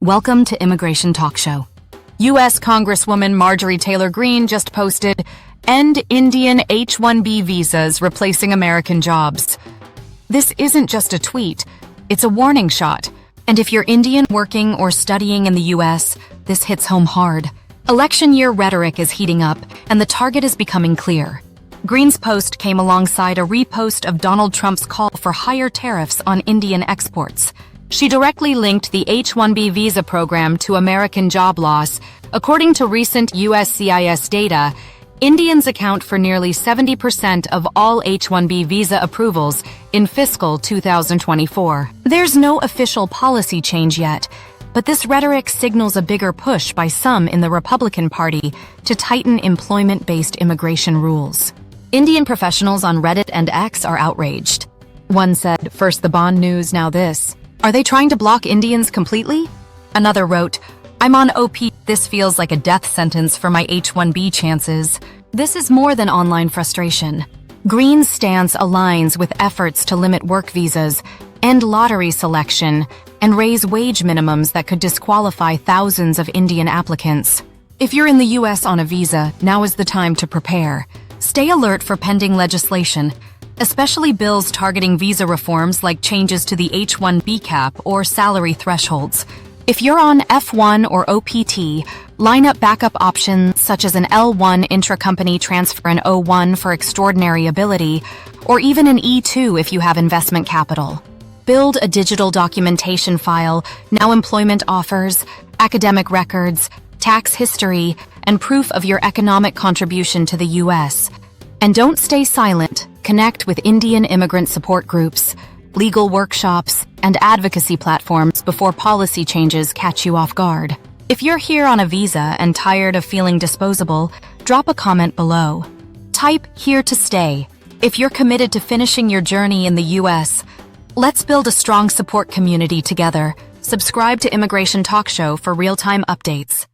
Welcome to Immigration Talk Show. U.S. Congresswoman Marjorie Taylor Greene just posted, "End Indian H-1B visas replacing American jobs." This isn't just a tweet, it's a warning shot. And if you're Indian working or studying in the U.S., this hits home hard. Election year rhetoric is heating up, and the target is becoming clear. Greene's post came alongside a repost of Donald Trump's call for higher tariffs on Indian exports. She directly linked the H-1B visa program to American job loss. According to recent USCIS data, Indians account for nearly 70% of all H-1B visa approvals in fiscal 2024. There's no official policy change yet, but this rhetoric signals a bigger push by some in the Republican Party to tighten employment-based immigration rules. Indian professionals on Reddit and X are outraged. One said, "First the Bond news, now this. Are they trying to block Indians completely?" Another wrote, "I'm on OP. This feels like a death sentence for my H-1B chances." This is more than online frustration. Greene's stance aligns with efforts to limit work visas, end lottery selection, and raise wage minimums that could disqualify thousands of Indian applicants. If you're in the U.S. on a visa, now is the time to prepare. Stay alert for pending legislation, especially bills targeting visa reforms like changes to the H-1B cap or salary thresholds. If you're on F1 or OPT, line up backup options such as an L1 intra-company transfer, an O1 for extraordinary ability, or even an E2 if you have investment capital. Build a digital documentation file, now employment offers, academic records, tax history, and proof of your economic contribution to the U.S. And don't stay silent. Connect with Indian immigrant support groups, legal workshops, and advocacy platforms before policy changes catch you off guard. If you're here on a visa and tired of feeling disposable, drop a comment below. Type "here to stay" if you're committed to finishing your journey in the U.S. Let's build a strong support community together. Subscribe to Immigration Talk Show for real-time updates.